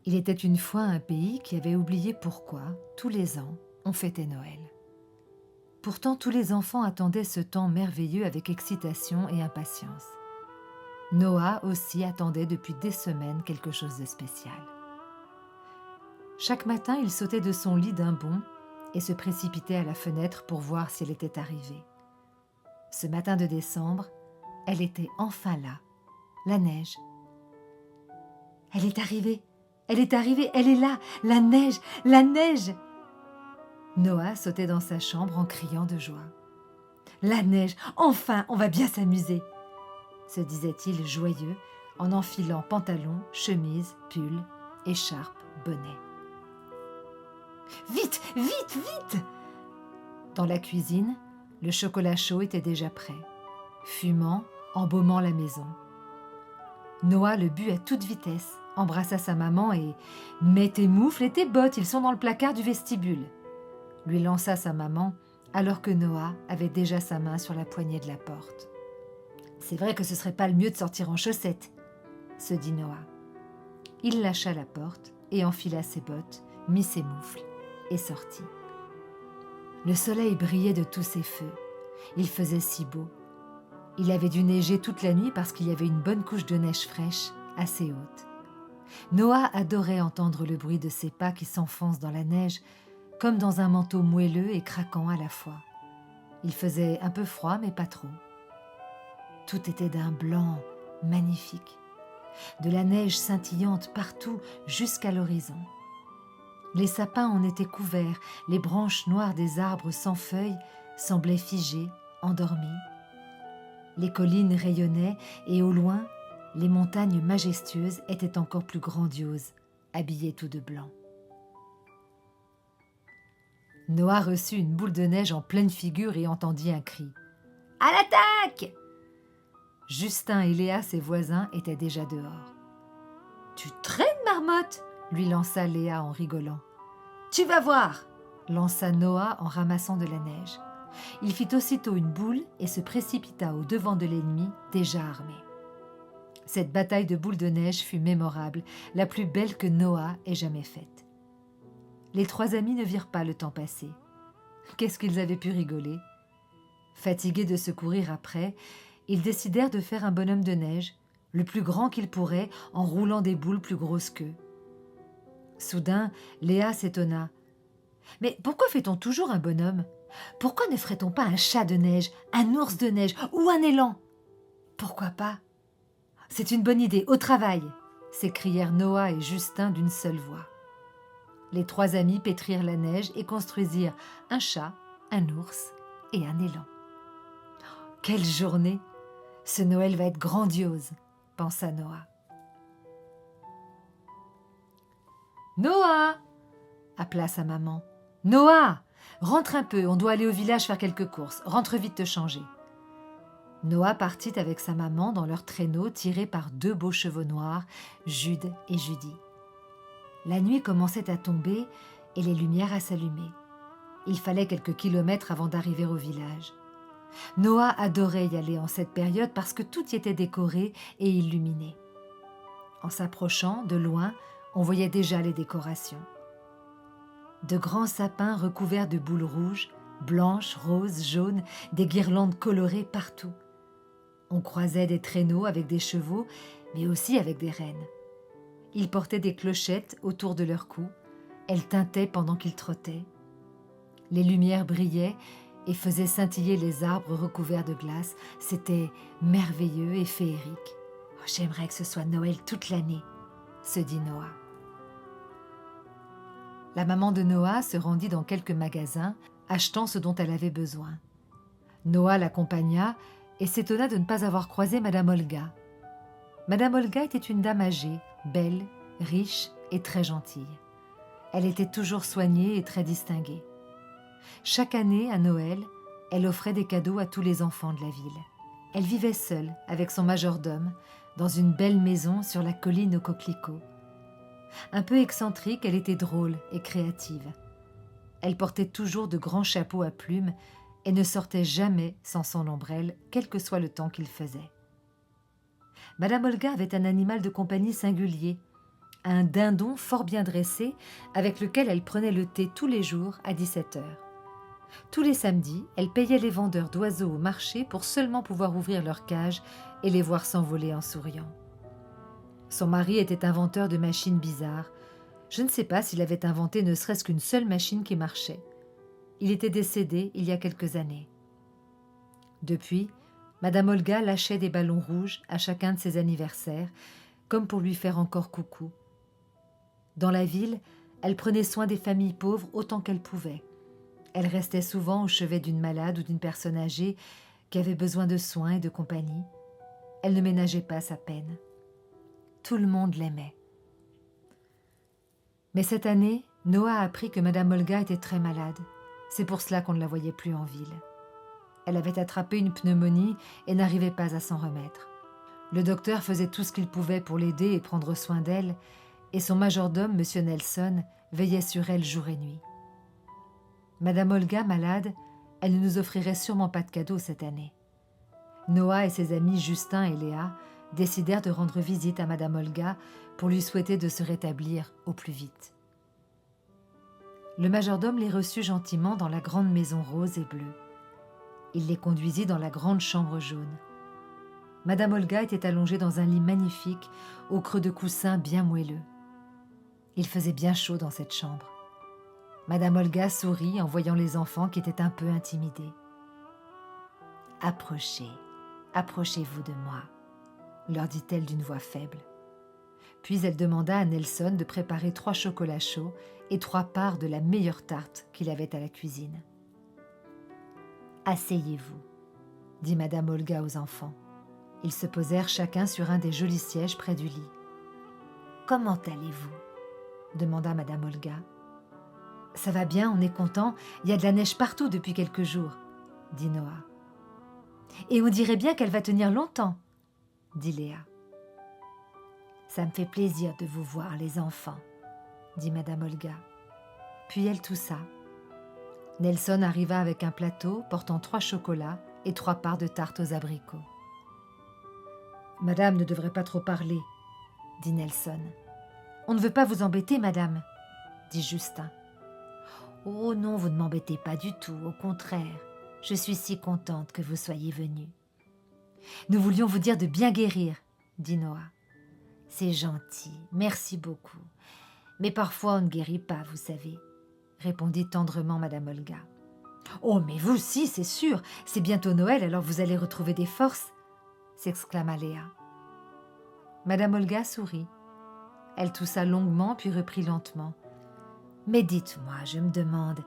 Il était une fois un pays qui avait oublié pourquoi, tous les ans, on fêtait Noël. Pourtant, tous les enfants attendaient ce temps merveilleux avec excitation et impatience. Noah aussi attendait depuis des semaines quelque chose de spécial. Chaque matin, il sautait de son lit d'un bond et se précipitait à la fenêtre pour voir si elle était arrivée. Ce matin de décembre, elle était enfin là, la neige. Elle est arrivée, elle est arrivée, elle est là, la neige, la neige! Noah sautait dans sa chambre en criant de joie. La neige, enfin, on va bien s'amuser, se disait-il joyeux en enfilant pantalon, chemise, pull, écharpe, bonnet. Vite, vite, vite! Dans la cuisine, le chocolat chaud était déjà prêt, fumant, embaumant la maison. Noah le but à toute vitesse, embrassa sa maman et « Mets tes moufles et tes bottes, ils sont dans le placard du vestibule !» lui lança sa maman alors que Noah avait déjà sa main sur la poignée de la porte. « C'est vrai que ce serait pas le mieux de sortir en chaussettes, » se dit Noah. Il lâcha la porte et enfila ses bottes, mit ses moufles et sortit. Le soleil brillait de tous ses feux. Il faisait si beau. Il avait dû neiger toute la nuit parce qu'il y avait une bonne couche de neige fraîche, assez haute. Noah adorait entendre le bruit de ses pas qui s'enfoncent dans la neige, comme dans un manteau moelleux et craquant à la fois. Il faisait un peu froid, mais pas trop. Tout était d'un blanc magnifique, de la neige scintillante partout jusqu'à l'horizon. Les sapins en étaient couverts, les branches noires des arbres sans feuilles semblaient figées, endormies. Les collines rayonnaient et au loin, les montagnes majestueuses étaient encore plus grandioses, habillées tout de blanc. Noah reçut une boule de neige en pleine figure et entendit un cri. « À l'attaque !» Justin et Léa, ses voisins, étaient déjà dehors. « Tu traînes, marmotte !» lui lança Léa en rigolant. « Tu vas voir !» lança Noah en ramassant de la neige. Il fit aussitôt une boule et se précipita au devant de l'ennemi, déjà armé. Cette bataille de boules de neige fut mémorable, la plus belle que Noah ait jamais faite. Les trois amis ne virent pas le temps passer. Qu'est-ce qu'ils avaient pu rigoler? Fatigués de se courir après, ils décidèrent de faire un bonhomme de neige, le plus grand qu'ils pourraient, en roulant des boules plus grosses qu'eux. Soudain, Léa s'étonna. « Mais pourquoi fait-on toujours un bonhomme? Pourquoi ne ferait-on pas un chat de neige, un ours de neige ou un élan? Pourquoi pas? C'est une bonne idée, au travail !» s'écrièrent Noah et Justin d'une seule voix. Les trois amis pétrirent la neige et construisirent un chat, un ours et un élan. « Quelle journée! Ce Noël va être grandiose !» pensa Noah. « Noah !» appela sa maman. « Noah, rentre un peu, on doit aller au village faire quelques courses. Rentre vite te changer. » Noah partit avec sa maman dans leur traîneau tiré par deux beaux chevaux noirs, Jude et Judy. La nuit commençait à tomber et les lumières à s'allumer. Il fallait quelques kilomètres avant d'arriver au village. Noah adorait y aller en cette période parce que tout y était décoré et illuminé. En s'approchant, de loin, on voyait déjà les décorations. De grands sapins recouverts de boules rouges, blanches, roses, jaunes, des guirlandes colorées partout. On croisait des traîneaux avec des chevaux, mais aussi avec des rennes. Ils portaient des clochettes autour de leur cou. Elles tintaient pendant qu'ils trottaient. Les lumières brillaient et faisaient scintiller les arbres recouverts de glace. C'était merveilleux et féerique. « Oh, j'aimerais que ce soit Noël toute l'année, » se dit Noah. La maman de Noah se rendit dans quelques magasins, achetant ce dont elle avait besoin. Noah l'accompagna et s'étonna de ne pas avoir croisé Madame Olga. Madame Olga était une dame âgée, belle, riche et très gentille. Elle était toujours soignée et très distinguée. Chaque année, à Noël, elle offrait des cadeaux à tous les enfants de la ville. Elle vivait seule avec son majordome dans une belle maison sur la colline aux coquelicots. Un peu excentrique, elle était drôle et créative. Elle portait toujours de grands chapeaux à plumes et ne sortait jamais sans son ombrelle, quel que soit le temps qu'il faisait. Madame Olga avait un animal de compagnie singulier, un dindon fort bien dressé avec lequel elle prenait le thé tous les jours à 17h. Tous les samedis, elle payait les vendeurs d'oiseaux au marché pour seulement pouvoir ouvrir leur cage et les voir s'envoler en souriant. Son mari était inventeur de machines bizarres. Je ne sais pas s'il avait inventé ne serait-ce qu'une seule machine qui marchait. Il était décédé il y a quelques années. Depuis, Madame Olga lâchait des ballons rouges à chacun de ses anniversaires, comme pour lui faire encore coucou. Dans la ville, elle prenait soin des familles pauvres autant qu'elle pouvait. Elle restait souvent au chevet d'une malade ou d'une personne âgée qui avait besoin de soins et de compagnie. Elle ne ménageait pas sa peine. Tout le monde l'aimait. Mais cette année, Noah a appris que Madame Olga était très malade. C'est pour cela qu'on ne la voyait plus en ville. Elle avait attrapé une pneumonie et n'arrivait pas à s'en remettre. Le docteur faisait tout ce qu'il pouvait pour l'aider et prendre soin d'elle, et son majordome, M. Nelson, veillait sur elle jour et nuit. Madame Olga, malade, elle ne nous offrirait sûrement pas de cadeaux cette année. Noah et ses amis Justin et Léa décidèrent de rendre visite à Madame Olga pour lui souhaiter de se rétablir au plus vite. Le majordome les reçut gentiment dans la grande maison rose et bleue. Il les conduisit dans la grande chambre jaune. Madame Olga était allongée dans un lit magnifique, au creux de coussins bien moelleux. Il faisait bien chaud dans cette chambre. Madame Olga sourit en voyant les enfants qui étaient un peu intimidés. « Approchez, approchez-vous de moi », leur dit-elle d'une voix faible. Puis elle demanda à Nelson de préparer 3 chocolats chauds et 3 parts de la meilleure tarte qu'il avait à la cuisine. « Asseyez-vous », dit Madame Olga aux enfants. Ils se posèrent chacun sur un des jolis sièges près du lit. « Comment allez-vous » demanda Madame Olga. « Ça va bien, on est content, il y a de la neige partout depuis quelques jours » dit Noah. « Et on dirait bien qu'elle va tenir longtemps » dit Léa. « Ça me fait plaisir de vous voir, les enfants » dit Madame Olga. Puis elle toussa. Nelson arriva avec un plateau portant 3 chocolats et 3 parts de tarte aux abricots. « Madame ne devrait pas trop parler » dit Nelson. « On ne veut pas vous embêter, madame » dit Justin. « Oh non, vous ne m'embêtez pas du tout, au contraire. Je suis si contente que vous soyez venue. »« Nous voulions vous dire de bien guérir, » dit Noah. « C'est gentil, merci beaucoup. Mais parfois on ne guérit pas, vous savez, » répondit tendrement Madame Olga. « Oh, mais vous aussi, c'est sûr, c'est bientôt Noël, alors vous allez retrouver des forces, » s'exclama Léa. Madame Olga sourit. Elle toussa longuement puis reprit lentement. « Mais dites-moi, je me demande,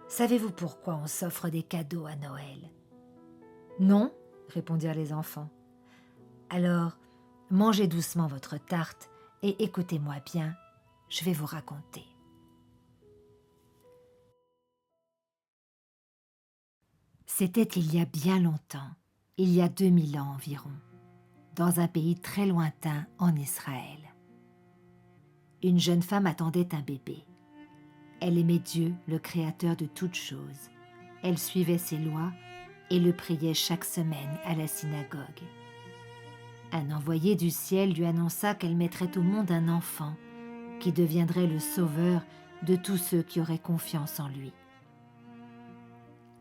savez-vous pourquoi on s'offre des cadeaux à Noël ?»« Non, » répondirent les enfants. « Alors, mangez doucement votre tarte et écoutez-moi bien, je vais vous raconter. » C'était il y a bien longtemps, il y a 2000 ans environ, dans un pays très lointain en Israël. Une jeune femme attendait un bébé. Elle aimait Dieu, le Créateur de toutes choses. Elle suivait ses lois et le priait chaque semaine à la synagogue. Un envoyé du ciel lui annonça qu'elle mettrait au monde un enfant qui deviendrait le sauveur de tous ceux qui auraient confiance en lui.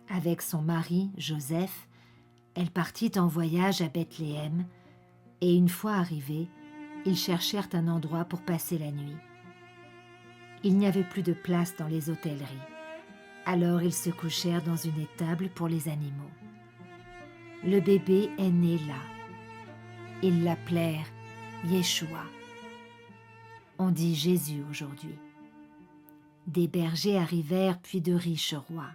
Avec son mari, Joseph, elle partit en voyage à Bethléem et une fois arrivés, ils cherchèrent un endroit pour passer la nuit. Il n'y avait plus de place dans les hôtelleries, alors ils se couchèrent dans une étable pour les animaux. Le bébé est né là. Ils l'appelèrent Yeshua. On dit Jésus aujourd'hui. Des bergers arrivèrent puis de riches rois.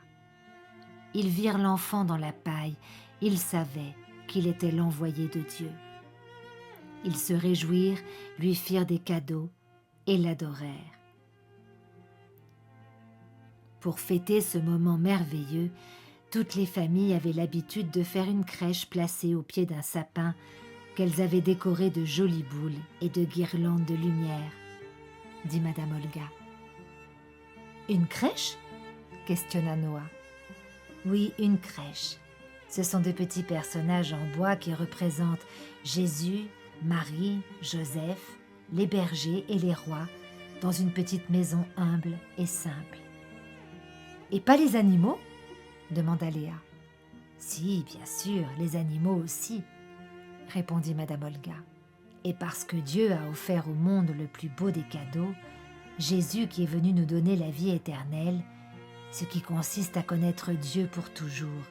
Ils virent l'enfant dans la paille, ils savaient qu'il était l'envoyé de Dieu. Ils se réjouirent, lui firent des cadeaux et l'adorèrent. Pour fêter ce moment merveilleux, toutes les familles avaient l'habitude de faire une crèche placée au pied d'un sapin qu'elles avaient décoré de jolies boules et de guirlandes de lumière, dit Madame Olga. « Une crèche ?» questionna Noah. « Oui, une crèche. Ce sont de petits personnages en bois qui représentent Jésus, Marie, Joseph, les bergers et les rois dans une petite maison humble et simple. « Et pas les animaux ?» demanda Léa. « Si, bien sûr, les animaux aussi, » répondit Madame Olga. « Et parce que Dieu a offert au monde le plus beau des cadeaux, Jésus qui est venu nous donner la vie éternelle, ce qui consiste à connaître Dieu pour toujours.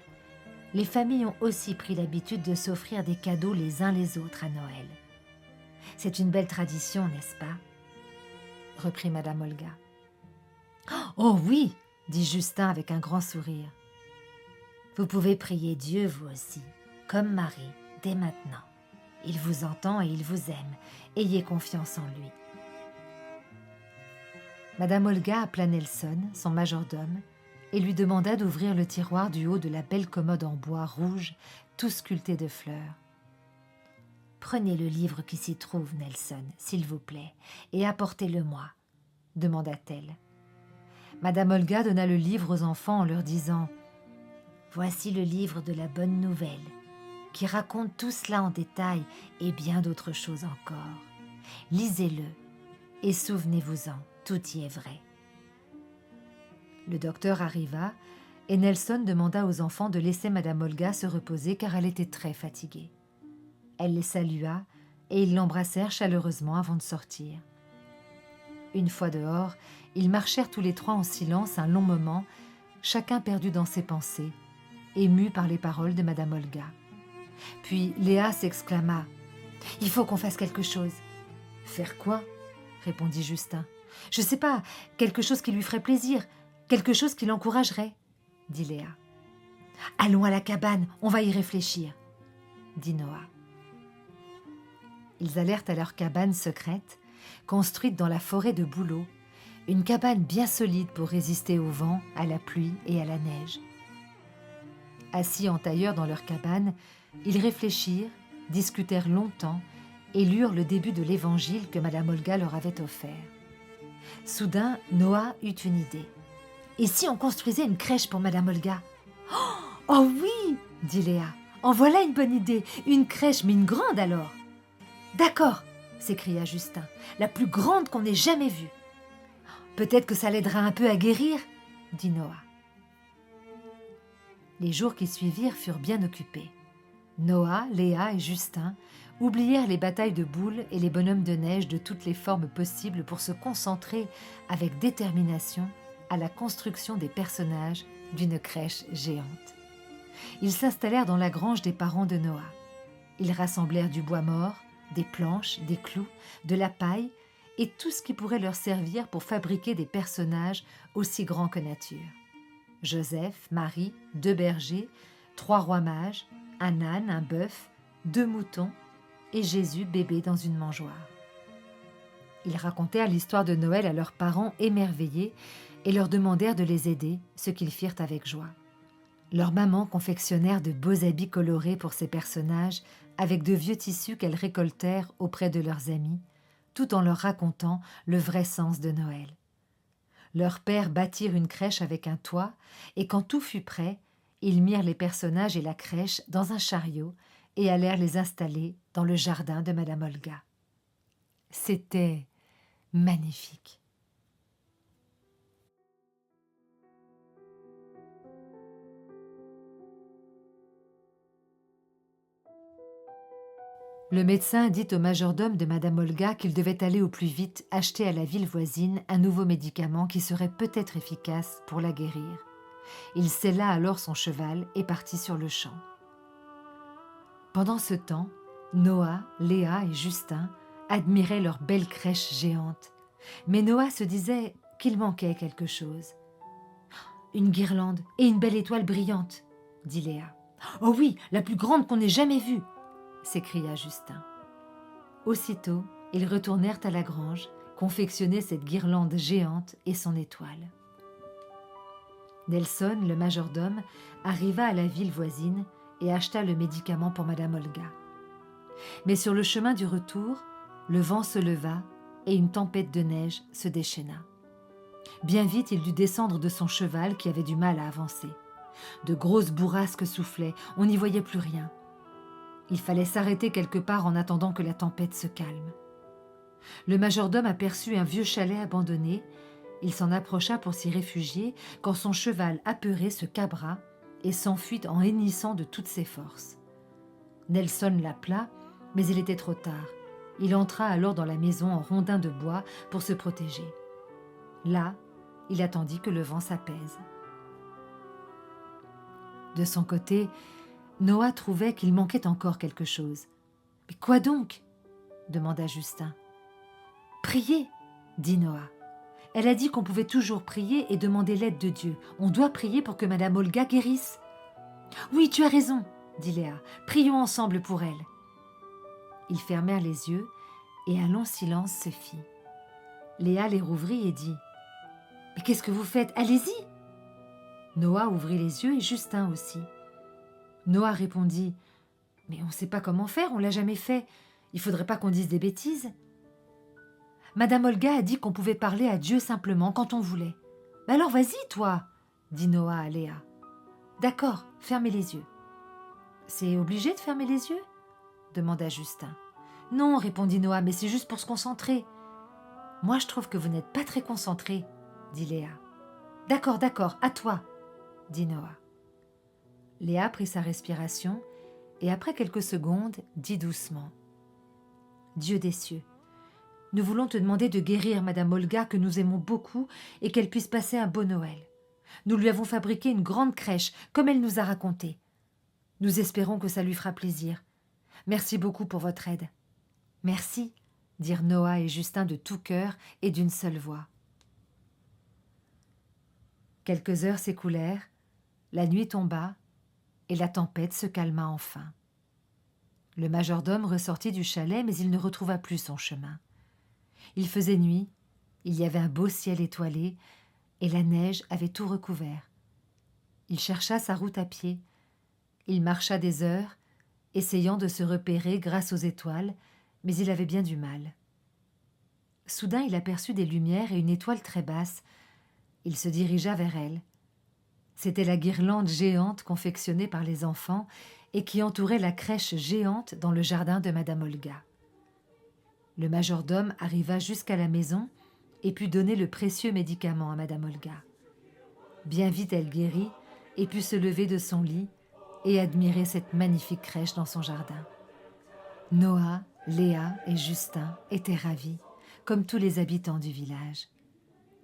Les familles ont aussi pris l'habitude de s'offrir des cadeaux les uns les autres à Noël. C'est une belle tradition, n'est-ce pas ?» reprit Madame Olga. « Oh oui !» dit Justin avec un grand sourire. « Vous pouvez prier Dieu, vous aussi, comme Marie, dès maintenant. Il vous entend et il vous aime. Ayez confiance en lui. » Madame Olga appela Nelson, son majordome, et lui demanda d'ouvrir le tiroir du haut de la belle commode en bois rouge, tout sculpté de fleurs. « Prenez le livre qui s'y trouve, Nelson, s'il vous plaît, et apportez-le-moi, » demanda-t-elle. Madame Olga donna le livre aux enfants en leur disant « Voici le livre de la bonne nouvelle, qui raconte tout cela en détail et bien d'autres choses encore. Lisez-le et souvenez-vous-en, tout y est vrai. » Le docteur arriva et Nelson demanda aux enfants de laisser Madame Olga se reposer car elle était très fatiguée. Elle les salua et ils l'embrassèrent chaleureusement avant de sortir. Une fois dehors, ils marchèrent tous les trois en silence un long moment, chacun perdu dans ses pensées, ému par les paroles de Madame Olga. Puis Léa s'exclama « Il faut qu'on fasse quelque chose. »« Faire quoi ?» répondit Justin. « Je sais pas, quelque chose qui lui ferait plaisir, quelque chose qui l'encouragerait, » dit Léa. « Allons à la cabane, on va y réfléchir, » dit Noah. Ils allèrent à leur cabane secrète, construite dans la forêt de bouleaux, une cabane bien solide pour résister au vent, à la pluie et à la neige. Assis en tailleur dans leur cabane, ils réfléchirent, discutèrent longtemps et lurent le début de l'évangile que Madame Olga leur avait offert. Soudain, Noah eut une idée. « Et si on construisait une crèche pour Madame Olga ?»« Oh oui !» dit Léa. « En voilà une bonne idée, une crèche, mais une grande alors !»« D'accord !» s'écria Justin, « la plus grande qu'on ait jamais vue. »« Peut-être que ça l'aidera un peu à guérir, » dit Noah. Les jours qui suivirent furent bien occupés. Noah, Léa et Justin oublièrent les batailles de boules et les bonhommes de neige de toutes les formes possibles pour se concentrer avec détermination à la construction des personnages d'une crèche géante. Ils s'installèrent dans la grange des parents de Noah. Ils rassemblèrent du bois mort, des planches, des clous, de la paille et tout ce qui pourrait leur servir pour fabriquer des personnages aussi grands que nature. Joseph, Marie, 2 bergers, 3 rois mages, un âne, un bœuf, 2 moutons et Jésus bébé dans une mangeoire. Ils racontèrent l'histoire de Noël à leurs parents émerveillés et leur demandèrent de les aider, ce qu'ils firent avec joie. Leurs mamans confectionnèrent de beaux habits colorés pour ces personnages avec de vieux tissus qu'elles récoltèrent auprès de leurs amis, tout en leur racontant le vrai sens de Noël. Leurs pères bâtirent une crèche avec un toit, et quand tout fut prêt, ils mirent les personnages et la crèche dans un chariot et allèrent les installer dans le jardin de Madame Olga. C'était magnifique. Le médecin dit au majordome de Madame Olga qu'il devait aller au plus vite acheter à la ville voisine un nouveau médicament qui serait peut-être efficace pour la guérir. Il sella alors son cheval et partit sur le champ. Pendant ce temps, Noah, Léa et Justin admiraient leur belle crèche géante. Mais Noah se disait qu'il manquait quelque chose. « Une guirlande et une belle étoile brillante, » dit Léa. « Oh oui, la plus grande qu'on ait jamais vue !» s'écria Justin. Aussitôt, ils retournèrent à la grange, confectionner cette guirlande géante et son étoile. Nelson, le majordome, arriva à la ville voisine et acheta le médicament pour Madame Olga. Mais sur le chemin du retour, le vent se leva et une tempête de neige se déchaîna. Bien vite, il dut descendre de son cheval qui avait du mal à avancer. De grosses bourrasques soufflaient, on n'y voyait plus rien. Il fallait s'arrêter quelque part en attendant que la tempête se calme. Le majordome aperçut un vieux chalet abandonné. Il s'en approcha pour s'y réfugier quand son cheval apeuré se cabra et s'enfuit en hennissant de toutes ses forces. Nelson l'appela, mais il était trop tard. Il entra alors dans la maison en rondin de bois pour se protéger. Là, il attendit que le vent s'apaise. De son côté, Noah trouvait qu'il manquait encore quelque chose. « Mais quoi donc ?» demanda Justin. « Prier, » dit Noah. « Elle a dit qu'on pouvait toujours prier et demander l'aide de Dieu. On doit prier pour que Madame Olga guérisse. »« Oui, tu as raison, » dit Léa. « Prions ensemble pour elle. » Ils fermèrent les yeux et un long silence se fit. Léa les rouvrit et dit « Mais qu'est-ce que vous faites? Allez-y !» Noah ouvrit les yeux et Justin aussi. Noah répondit « Mais on ne sait pas comment faire, on ne l'a jamais fait. Il ne faudrait pas qu'on dise des bêtises. » Madame Olga a dit qu'on pouvait parler à Dieu simplement quand on voulait. « Alors vas-y, toi !» dit Noah à Léa. « D'accord, fermez les yeux. »« C'est obligé de fermer les yeux ?» demanda Justin. « Non, répondit Noah, mais c'est juste pour se concentrer. »« Moi, je trouve que vous n'êtes pas très concentré, dit Léa. »« D'accord, à toi, dit Noah. » Léa prit sa respiration et après quelques secondes dit doucement « Dieu des cieux, nous voulons te demander de guérir Madame Olga que nous aimons beaucoup et qu'elle puisse passer un beau Noël. Nous lui avons fabriqué une grande crèche comme elle nous a raconté. Nous espérons que ça lui fera plaisir. Merci beaucoup pour votre aide. »« Merci, » dirent Noah et Justin de tout cœur et d'une seule voix. Quelques heures s'écoulèrent, la nuit tomba et la tempête se calma enfin. Le majordome ressortit du chalet, mais il ne retrouva plus son chemin. Il faisait nuit, il y avait un beau ciel étoilé et la neige avait tout recouvert. Il chercha sa route à pied. Il marcha des heures, essayant de se repérer grâce aux étoiles, mais il avait bien du mal. Soudain, il aperçut des lumières et une étoile très basse. Il se dirigea vers elle. C'était la guirlande géante confectionnée par les enfants et qui entourait la crèche géante dans le jardin de Madame Olga. Le majordome arriva jusqu'à la maison et put donner le précieux médicament à Madame Olga. Bien vite, elle guérit et put se lever de son lit et admirer cette magnifique crèche dans son jardin. Noah, Léa et Justin étaient ravis, comme tous les habitants du village.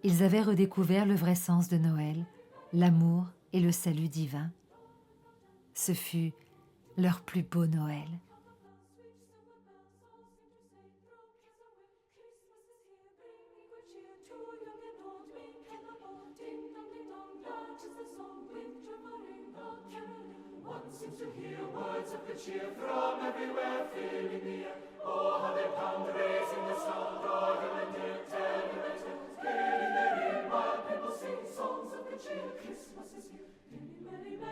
Ils avaient redécouvert le vrai sens de Noël, l'amour et le salut divin. Ce fut leur plus beau Noël. Seems to hear words of good cheer from everywhere filling the air. Oh, how they pound, raising the sound, draw him and dare, tell him and tell. Gayly therein while people sing songs of good cheer. Christmas is here. Many, many,